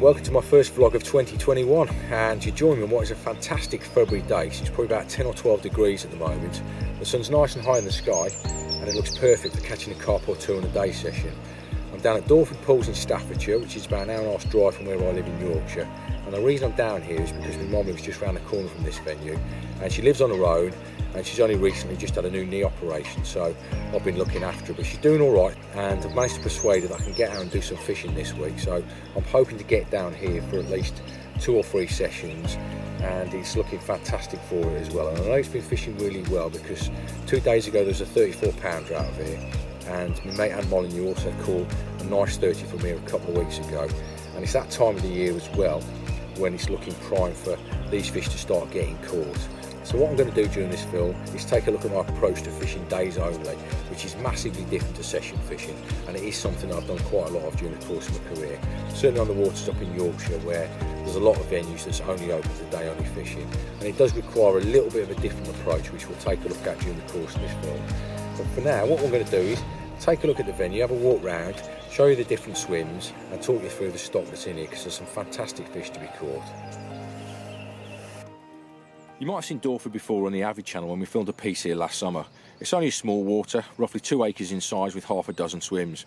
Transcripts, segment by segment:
Welcome to my first vlog of 2021, and you join me on what is a fantastic February day. It's probably about 10 or 12 degrees at the moment. The sun's nice and high in the sky and it looks perfect for catching a carp or two on a day session. I'm down at Dorford Pools in Staffordshire, which is about an hour and a half drive from where I live in Yorkshire. And the reason I'm down here is because my mum lives just round the corner from this venue, and she lives on her own, and she's only recently just had a new knee operation, so I've been looking after her, but she's doing all right, and I've managed to persuade her that I can get out and do some fishing this week. So I'm hoping to get down here for at least 2 or 3 sessions, and it's looking fantastic for her as well. And I know it's been fishing really well because 2 days ago there was a 34 pounder out of here, and my mate Anne Molyneux also caught a nice 30 from here a couple of weeks ago. And it's that time of the year as well when it's looking prime for these fish to start getting caught. So what I'm going to do during this film is take a look at my approach to fishing days only, which is massively different to session fishing, and it is something I've done quite a lot of during the course of my career. Certainly on the waters up in Yorkshire, where there's a lot of venues that's only open for day only fishing, and it does require a little bit of a different approach, which we'll take a look at during the course of this film. But for now, what we're going to do is take a look at the venue, have a walk round, show you the different swims, and talk you through the stock that's in here, because there's some fantastic fish to be caught. You might have seen Dorford before on the Avid channel when we filmed a piece here last summer. It's only a small water, roughly 2 acres in size, with half a dozen swims.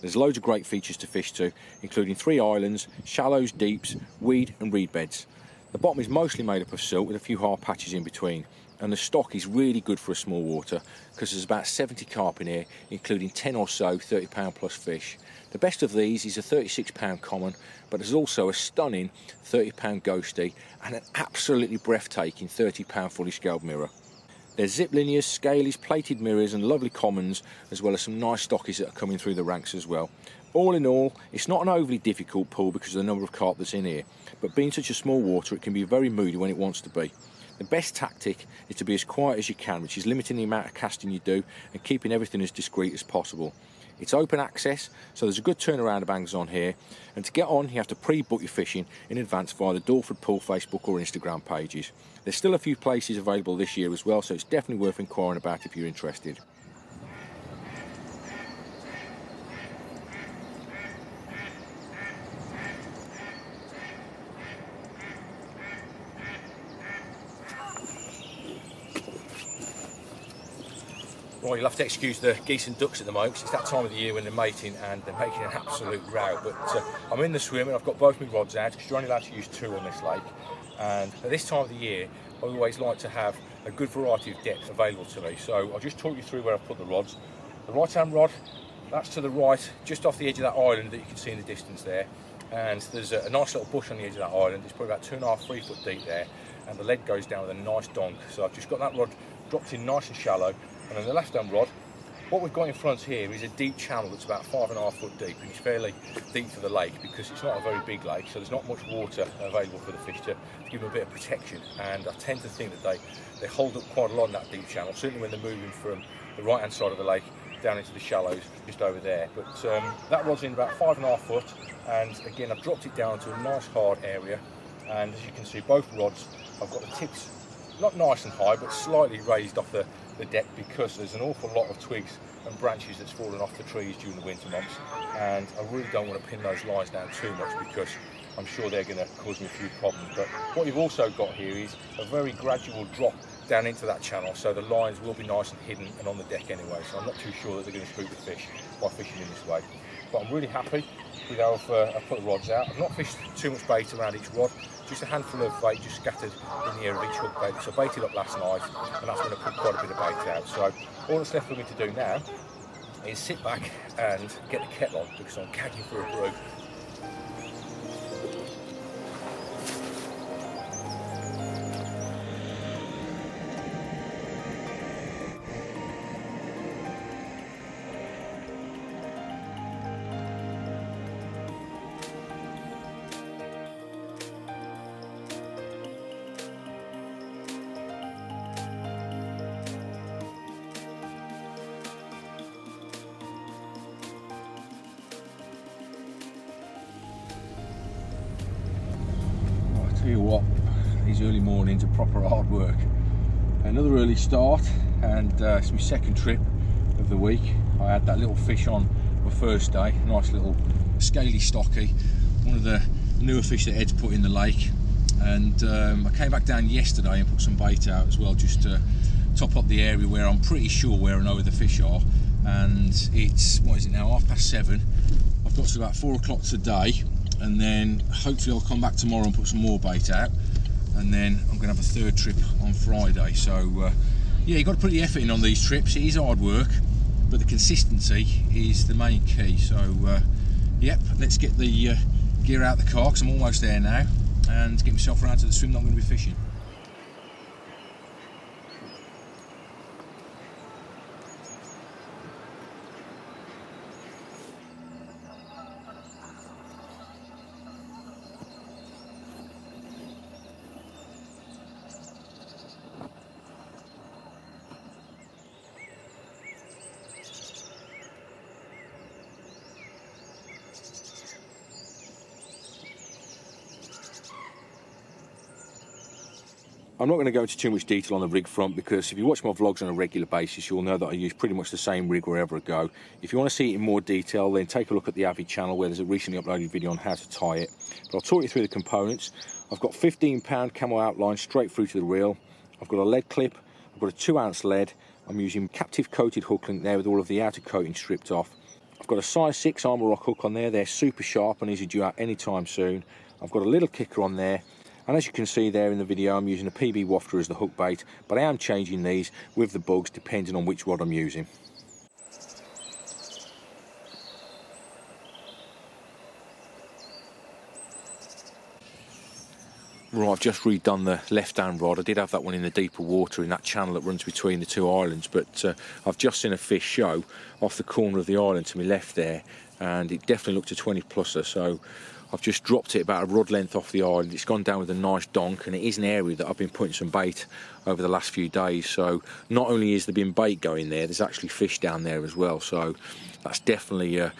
There's loads of great features to fish to, including 3 islands, shallows, deeps, weed and reed beds. The bottom is mostly made up of silt with a few hard patches in between, and the stock is really good for a small water because there's about 70 carp in here, including 10 or so 30 pound plus fish. The best of these is a 36 pound common, but there's also a stunning 30 pound ghostie and an absolutely breathtaking 30 pound fully scaled mirror. There's zip linears, scalies, plated mirrors and lovely commons, as well as some nice stockies that are coming through the ranks as well. All in all, it's not an overly difficult pool because of the number of carp that's in here, but being such a small water, it can be very moody when it wants to be. The best tactic is to be as quiet as you can, which is limiting the amount of casting you do and keeping everything as discreet as possible. It's open access, so there's a good turnaround of angles on here, and to get on you have to pre-book your fishing in advance via the Dorford Pool Facebook or Instagram pages. There's still a few places available this year as well, so it's definitely worth inquiring about if you're interested. Well, you'll have to excuse the geese and ducks at the moment, because it's that time of the year when they're mating and they're making an absolute row. But I'm in the swim and I've got both my rods out, because you're only allowed to use 2 on this lake. And at this time of the year, I always like to have a good variety of depth available to me. So I'll just talk you through where I've put the rods. The right hand rod, that's to the right, just off the edge of that island that you can see in the distance there. And there's a nice little bush on the edge of that island. It's probably about 2.5, 3 foot deep there. And the lead goes down with a nice donk. So I've just got that rod dropped in nice and shallow. And on the left hand rod, what we've got in front here is a deep channel that's about 5.5 foot deep, and it's fairly deep for the lake because it's not a very big lake, so there's not much water available for the fish to give them a bit of protection. And I tend to think that they hold up quite a lot in that deep channel, certainly when they're moving from the right hand side of the lake down into the shallows just over there. But that rod's in about 5.5 foot, and again I've dropped it down to a nice hard area, and as you can see both rods, I've got the tips not nice and high but slightly raised off the deck, because there's an awful lot of twigs and branches that's fallen off the trees during the winter months, and I really don't want to pin those lines down too much because I'm sure they're going to cause me a few problems. But what you've also got here is a very gradual drop down into that channel, so the lines will be nice and hidden and on the deck anyway, so I'm not too sure that they're going to spook the fish by fishing in this way. But I'm really happy with how I've put the rods out. I've not fished too much bait around each rod, just a handful of bait just scattered in the air of each hook bait. So I baited up last night, and that's going to put quite a bit of bait out. So all that's left for me to do now is sit back and get the kettle on, because I'm gagging for a brew. Tell you what, these early mornings are proper hard work. Another early start, and it's my second trip of the week. I had that little fish on my first day, nice little scaly stocky, one of the newer fish that Ed's put in the lake. And I came back down yesterday and put some bait out as well, just to top up the area where I'm pretty sure where I know where the fish are. And it's, what is it now, 7:30. I've got to about 4 o'clock today, and then hopefully I'll come back tomorrow and put some more bait out, and then I'm going to have a third trip on Friday. So yeah, you've got to put the effort in on these trips. It is hard work, but the consistency is the main key. So yep, let's get the gear out the car, because I'm almost there now, and get myself around to the swim that I'm going to be fishing. I'm not going to go into too much detail on the rig front, because if you watch my vlogs on a regular basis, you'll know that I use pretty much the same rig wherever I go. If you want to see it in more detail, then take a look at the Avid channel, where there's a recently uploaded video on how to tie it. But I'll talk you through the components. I've got 15-pound camo outline straight through to the reel. I've got a lead clip. I've got a 2-ounce lead. I'm using captive coated hook link there with all of the outer coating stripped off. I've got a size 6 Armour Rock hook on there. They're super sharp and easy to due out anytime soon. I've got a little kicker on there. And as you can see there in the video, I'm using a PB wafter as the hook bait, but I am changing these with the bugs depending on which rod I'm using. Right, I've just redone the left-hand rod. I did have that one in the deeper water in that channel that runs between the two islands, but I've just seen a fish show off the corner of the island to my left there, and it definitely looked a 20-plusser, so I've just dropped it about a rod length off the island. It's gone down with a nice donk, and it is an area that I've been putting some bait over the last few days. So not only is there been bait going there, there's actually fish down there as well. So that's definitely a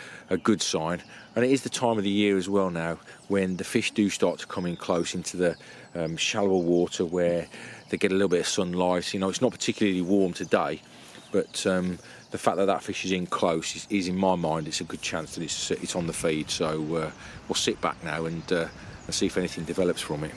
good sign. And it is the time of the year as well now when the fish do start to come in close into the shallower water, where they get a little bit of sunlight. You know, it's not particularly warm today, but the fact that that fish is in close is in my mind, it's a good chance that it's on the feed. So we'll sit back now and see if anything develops from it.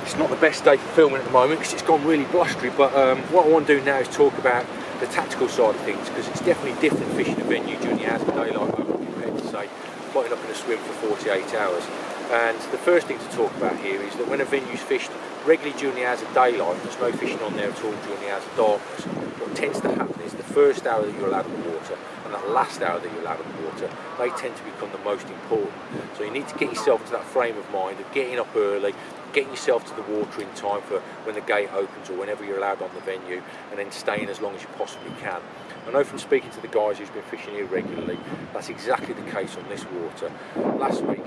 It's not the best day for filming at the moment because it's gone really blustery, but what I want to do now is talk about the tactical side of things, because it's definitely different fishing a venue during the hours of daylight moment compared to, say, putting up in a swim for 48 hours. And the first thing to talk about here is that when a venue's fished regularly during the hours of daylight, there's no fishing on there at all during the hours of darkness. What tends to happen is the first hour that you're allowed in the water and that last hour that you're allowed in the water, they tend to become the most important. So you need to get yourself into that frame of mind of getting up early, getting yourself to the water in time for when the gate opens or whenever you're allowed on the venue, and then staying as long as you possibly can. I know from speaking to the guys who's been fishing here regularly, that's exactly the case on this water. Last week,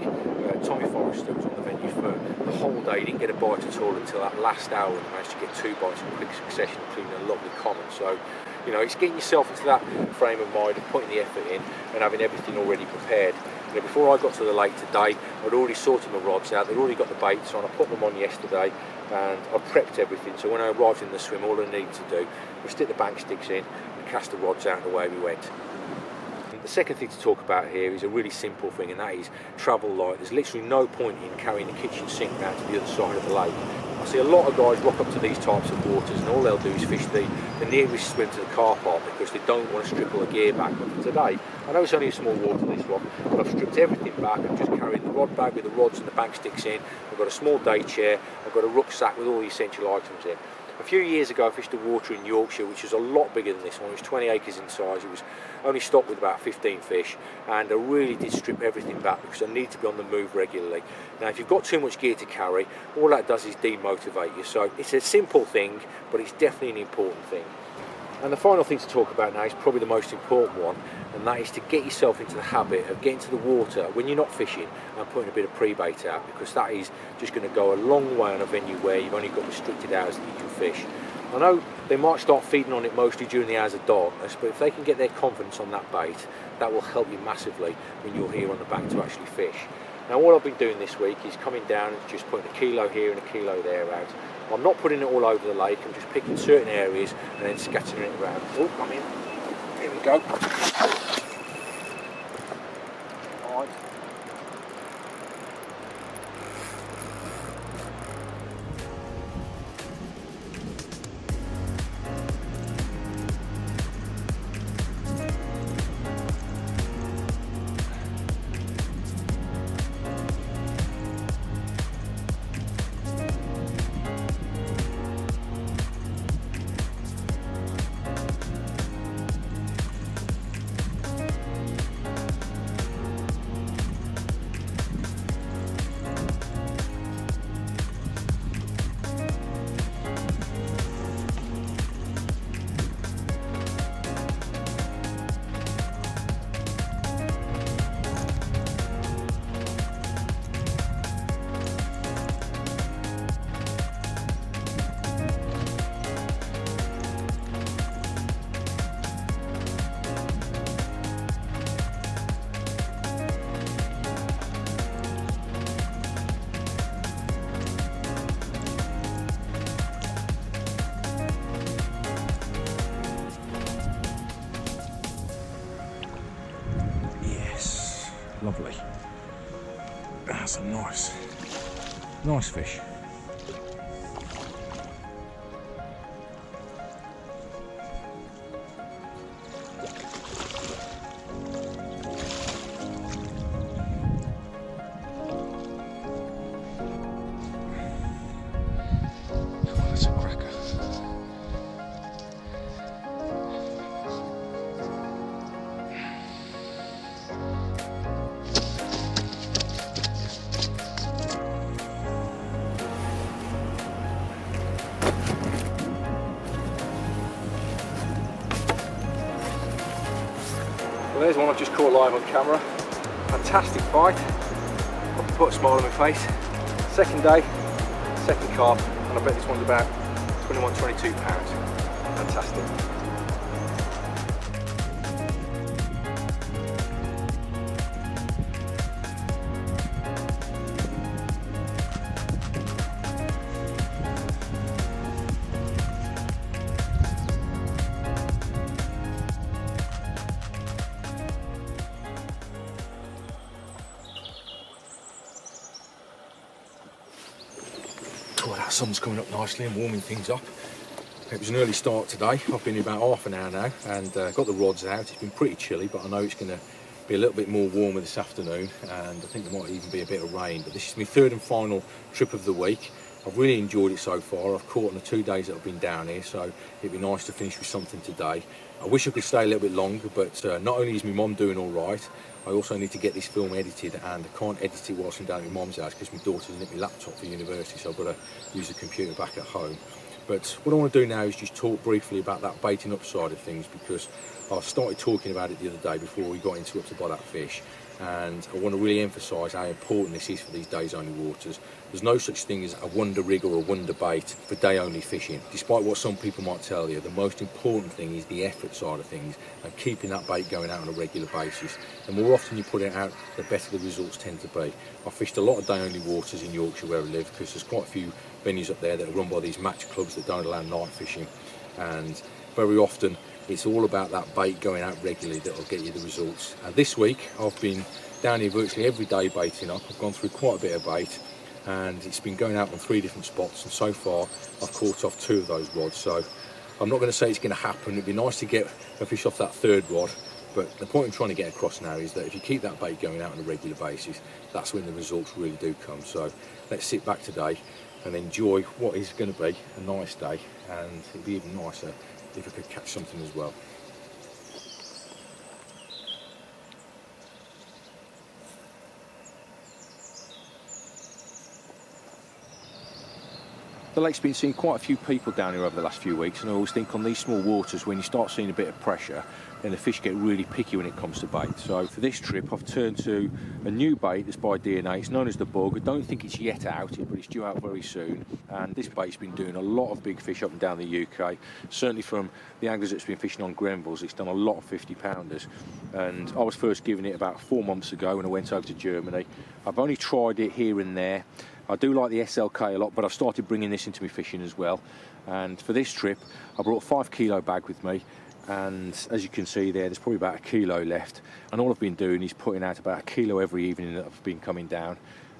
Tommy Forrester was on the venue for the whole day. He didn't get a bite at all until that last hour, and he managed to get 2 bites in quick succession, including a lovely common. So, you know, it's getting yourself into that frame of mind of putting the effort in and having everything already prepared. You know, before I got to the lake today, I'd already sorted my rods out. They'd already got the baits on. I put them on yesterday, and I prepped everything. So when I arrived in the swim, all I needed to do was stick the bank sticks in, cast the rods out, and away we went. The second thing to talk about here is a really simple thing, and that is travel light. There's literally no point in carrying the kitchen sink down to the other side of the lake. I see a lot of guys rock up to these types of waters, and all they'll do is fish the nearest swim to the car park because they don't want to strip all the gear back. But today, I know it's only a small water, this one, but I've stripped everything back. I'm just carrying the rod bag with the rods and the bank sticks in. I've got a small day chair. I've got a rucksack with all the essential items in. A few years ago I fished a water in Yorkshire which was a lot bigger than this one. It was 20 acres in size. It was only stocked with about 15 fish, and I really did strip everything back because I need to be on the move regularly. Now if you've got too much gear to carry, all that does is demotivate you. So it's a simple thing, but it's definitely an important thing. And the final thing to talk about now is probably the most important one, and that is to get yourself into the habit of getting to the water when you're not fishing and putting a bit of pre-bait out, because that is just going to go a long way on a venue where you've only got restricted hours that you can fish. I know they might start feeding on it mostly during the hours of darkness, but if they can get their confidence on that bait, that will help you massively when you're here on the bank to actually fish. Now what I've been doing this week is coming down and just putting a kilo here and a kilo there out. I'm not putting it all over the lake, I'm just picking certain areas and then scattering it around. Oh, come in. Here we go. Alright. Lovely. That's a nice fish. Oh, that's a cracker. Well, there's one I've just caught live on camera. Fantastic bite. Put a smile on my face. Second day, second carp, and I bet this one's about 21, 22 pounds. Fantastic. Oh, that sun's coming up nicely and warming things up. It was an early start today. I've been here about half an hour now and got the rods out. It's been pretty chilly, but I know it's going to be a little bit more warmer this afternoon, and I think there might even be a bit of rain. But this is my third and final trip of the week. I've really enjoyed it so far. I've caught in the 2 days that I've been down here, so it'd be nice to finish with something today. I wish I could stay a little bit longer, but not only is my mum doing all right, I also need to get this film edited, and I can't edit it whilst I'm down at my mum's house because my daughter's nicked my laptop for university, so I've got to use the computer back at home. But what I want to do now is just talk briefly about that baiting up side of things, because I started talking about it the other day before we got interrupted by that fish, and I want to really emphasise how important this is for these days only waters. There's no such thing as a wonder rig or a wonder bait for day only fishing. Despite what some people might tell you, the most important thing is the effort side of things and keeping that bait going out on a regular basis. The more often you put it out, the better the results tend to be. I've fished a lot of day only waters in Yorkshire where I live, because there's quite a few venues up there that are run by these match clubs that don't allow night fishing, and very often it's all about that bait going out regularly that will get you the results. And this week I've been down here virtually every day baiting up. I've gone through quite a bit of bait, and it's been going out on 3 different spots, and so far I've caught off 2 of those rods. So I'm not going to say it's going to happen. It'd be nice to get a fish off that 3rd rod, but the point I'm trying to get across now is that if you keep that bait going out on a regular basis, that's when the results really do come. So let's sit back today and enjoy what is going to be a nice day, and it'd be even nicer if I could catch something as well. The lake's been seeing quite a few people down here over the last few weeks, and I always think on these small waters, when you start seeing a bit of pressure, then the fish get really picky when it comes to bait. So for this trip I've turned to a new bait that's by DNA. It's known as the Bug. I don't think it's yet out, but it's due out very soon, and this bait's been doing a lot of big fish up and down the UK. Certainly from the anglers that's been fishing on Grenvilles, it's done a lot of 50-pounders, and I was first given it about 4 months ago when I went over to Germany. I've only tried it here and there. I do like the SLK a lot, but I've started bringing this into my fishing as well. And for this trip, I brought a 5 kilo bag with me. and as you can see there's probably about 1 kilo left, and all I've been doing is putting out about 1 kilo every evening that I've been coming down.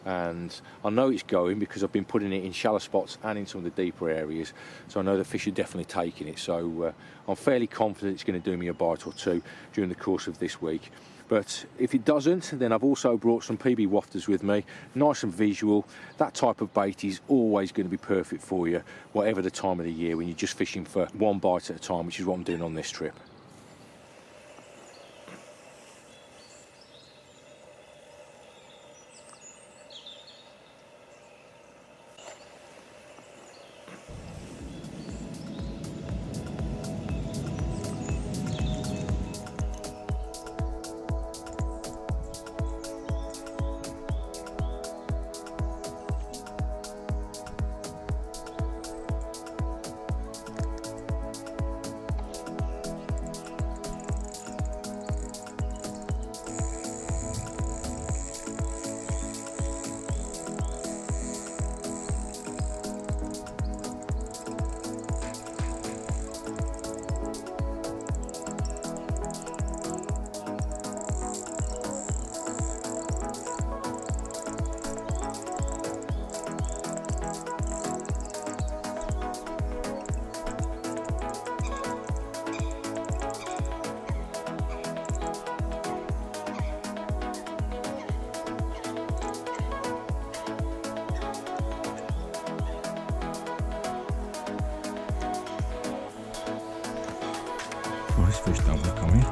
And I know it's going because I've been putting it in shallow spots and in some of the deeper areas, so I know the fish are definitely taking it. So I'm fairly confident it's going to do me a bite or two during the course of this week. But if it doesn't, then I've also brought some PB wafters with me, nice and visual. That type of bait is always going to be perfect for you, whatever the time of the year, when you're just fishing for one bite at a time, which is what I'm doing on this trip. Well, this fish don't look on me.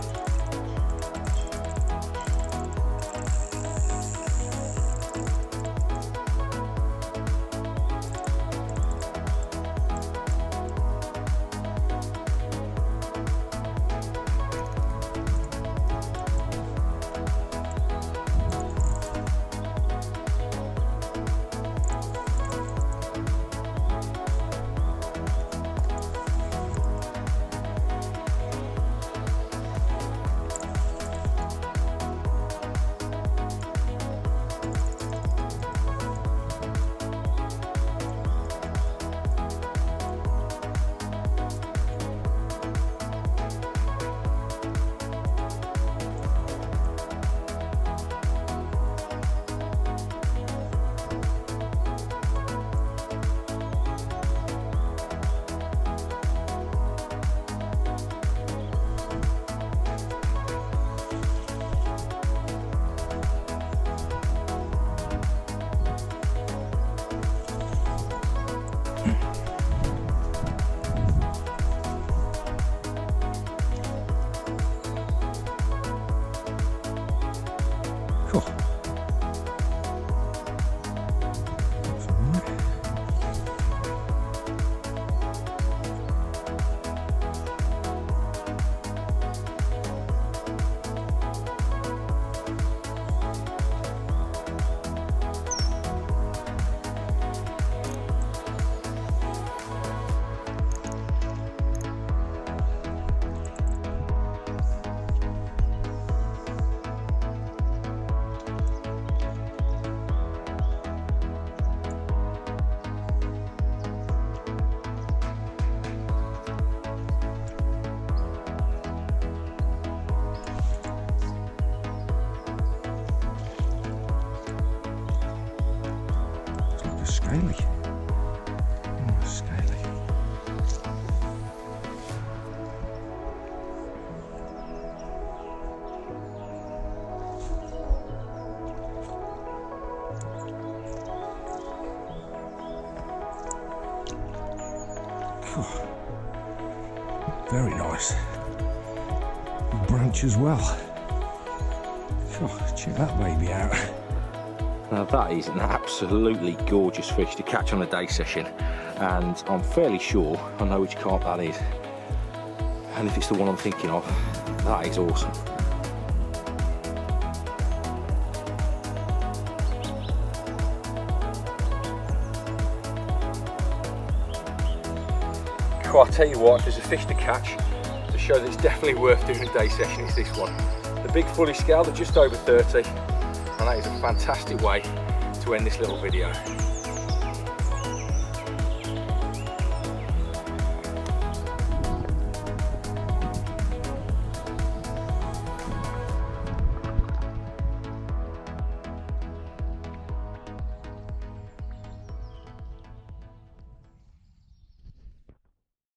Scaly. Oh, scaly. Oh, very nice. Branch as well. Oh, check that baby out. Now that is an absolutely gorgeous fish to catch on a day session, and I'm fairly sure I know which carp that is, and if it's the one I'm thinking of, that is awesome. Well, I'll tell you what, if there's a fish to catch to show that it's definitely worth doing a day session, it's this one. The big fully scaled at just over 30. And that is a fantastic way to end this little video.